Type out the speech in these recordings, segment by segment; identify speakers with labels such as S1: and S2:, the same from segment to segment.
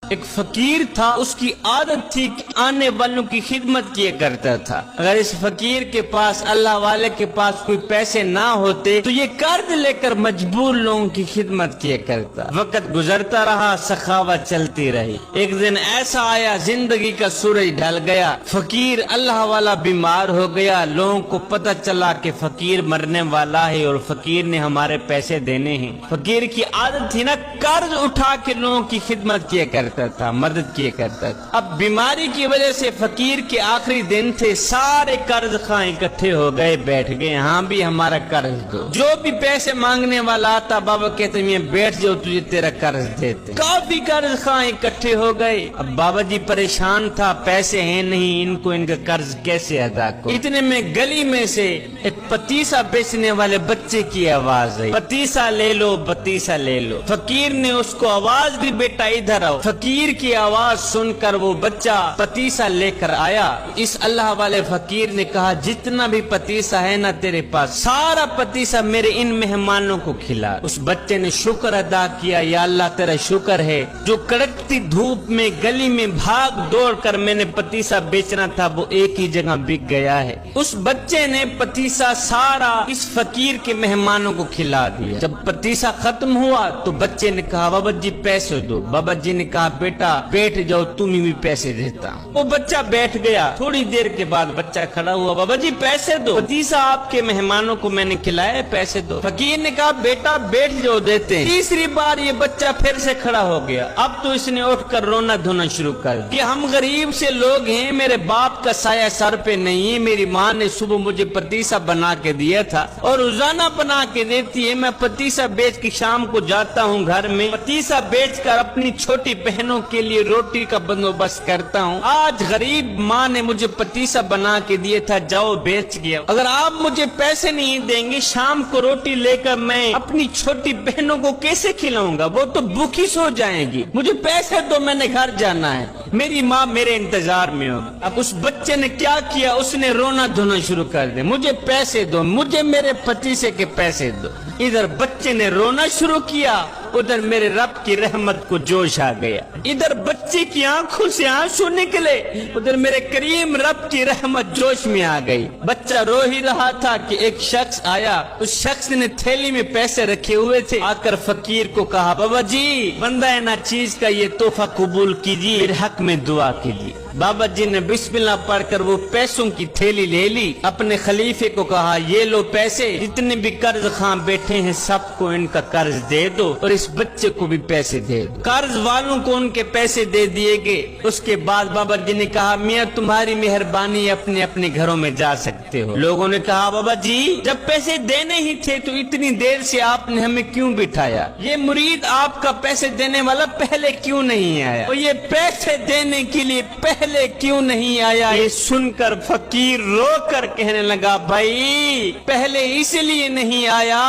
S1: ایک فقیر تھا، اس کی عادت تھی کہ آنے والوں کی خدمت کیا کرتا تھا۔ اگر اس فقیر کے پاس، اللہ والے کے پاس کوئی پیسے نہ ہوتے تو یہ قرض لے کر مجبور لوگوں کی خدمت کیا کرتا۔ وقت گزرتا رہا، سخاوت چلتی رہی۔ ایک دن ایسا آیا، زندگی کا سورج ڈھل گیا، فقیر اللہ والا بیمار ہو گیا۔ لوگوں کو پتہ چلا کہ فقیر مرنے والا ہے اور فقیر نے ہمارے پیسے دینے ہیں۔ فقیر کی عادت تھی نا، قرض اٹھا کے لوگوں کی خدمت کیا کرتا تھا، مدد کیا کرتا تھا۔ اب بیماری کی وجہ سے فقیر کے آخری دن تھے، سارے قرض خواہ اکٹھے ہو گئے، بیٹھ گئے، ہاں بھی ہمارا قرض دو۔ جو بھی پیسے مانگنے والا آتا، بابا کہتے ہیں بیٹھ جاؤ، تجھے تیرا قرض دیتے۔ کافی قرض خواہ اکٹھے ہو گئے۔ اب بابا جی پریشان تھا، پیسے ہیں نہیں، ان کا قرض کیسے ادا کرو۔ اتنے میں گلی میں سے ایک پتیسا بیچنے والے بچے کی آواز آئی، پتیسا لے لو، پتیسا لے لو۔ فقیر نے اس کو آواز دی، بیٹا ادھر آؤ۔ فقیر کی آواز سن کر وہ بچہ پتیسا لے کر آیا۔ اس اللہ والے فقیر نے کہا جتنا بھی پتیسا ہے نا تیرے پاس، سارا پتیسا میرے ان مہمانوں کو کھلا۔ اس بچے نے شکر ادا کیا، یا اللہ تیرا شکر ہے، جو کڑکتی دھوپ میں گلی میں بھاگ دوڑ کر میں نے پتیسا بیچنا تھا وہ ایک ہی جگہ بک گیا ہے۔ اس بچے نے پتیسا سارا اس فقیر کے مہمانوں کو کھلا دیا۔ جب پتیسا ختم ہوا تو بچے نے کہا بابا جی پیسے دو۔ بابا جی نے کہا بیٹا بیٹھ جاؤ، تمہیں بھی پیسے دیتا ہوں۔ وہ بچہ بیٹھ گیا۔ تھوڑی دیر کے بعد بچہ کھڑا ہوا، بابا جی پیسے دو، پتیسا آپ کے مہمانوں کو میں نے کھلایا، پیسے دو۔ فقیر نے کہا بیٹا بیٹھ جاؤ، دیتے ہیں۔ تیسری بار یہ بچہ پھر سے کھڑا ہو گیا۔ اب تو اس نے اٹھ کر رونا دھونا شروع کر دیا کہ ہم غریب سے لوگ ہیں، میرے باپ کا سایہ سر پہ نہیں ہے، میری ماں نے صبح مجھے پتیسا بنا کے دیا تھا اور روزانہ بنا کے دیتی ہے، میں پتیسا بیچ کے شام کو جاتا ہوں گھر میں، پتیسا بیچ کر اپنی چھوٹی بہنوں کے لیے روٹی کا بندوبست کرتا ہوں۔ آج غریب ماں نے مجھے پتیسا بنا کے دیا تھا، جاؤ بیچ گیا۔ اگر آپ مجھے پیسے نہیں دیں گے، شام کو روٹی لے کر میں اپنی چھوٹی بہنوں کو کیسے کھلاؤں گا؟ وہ تو بھوکی سو جائیں گی۔ مجھے پیسے دو، میں نے گھر جانا ہے، میری ماں میرے انتظار میں ہوگی۔ اب اس بچے نے کیا کیا؟ اس نے رونا دھونا شروع کر دیا، مجھے پیسے دو، مجھے میرے پتیسے کے پیسے دو۔ ادھر بچے نے رونا شروع کیا، ادھر میرے رب کی رحمت کو جوش آ گیا۔ ادھر بچے کی آنکھوں سے آنسو نکلے، ادھر میرے کریم رب کی رحمت جوش میں آ گئی۔ بچہ رو ہی رہا تھا کہ ایک شخص آیا، اس شخص نے تھیلی میں پیسے رکھے ہوئے تھے، آ کر فقیر کو کہا بابا جی بندہ ہے نا چیز کا یہ تحفہ قبول کیجیے، میرے حق میں دعا کیجیے۔ بابا جی نے بسم اللہ پڑھ کر وہ پیسوں کی تھیلی لے لی، اپنے خلیفے کو کہا یہ لو پیسے، جتنے بھی قرض خواہ بیٹھے ہیں سب کو ان کا قرض دے دو اور اس بچے کو بھی پیسے دے دو۔ قرض والوں کو ان کے پیسے دے دیے گئے۔ اس کے بعد بابا جی نے کہا میاں تمہاری مہربانی، اپنے اپنے گھروں میں جا سکتے ہو۔ لوگوں نے کہا بابا جی جب پیسے دینے ہی تھے تو اتنی دیر سے آپ نے ہمیں کیوں بٹھایا؟ یہ مرید آپ کا پیسے دینے والا پہلے کیوں نہیں آیا؟ اور یہ پیسے دینے کے لیے پہلے کیوں نہیں آیا؟ یہ سن کر فقیر رو کر کہنے لگا بھائی پہلے اس لیے نہیں آیا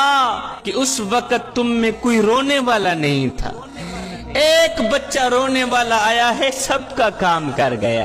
S1: کہ اس وقت تم میں کوئی رونے والا نہیں تھا، ایک بچہ رونے والا آیا ہے، سب کا کام کر گیا۔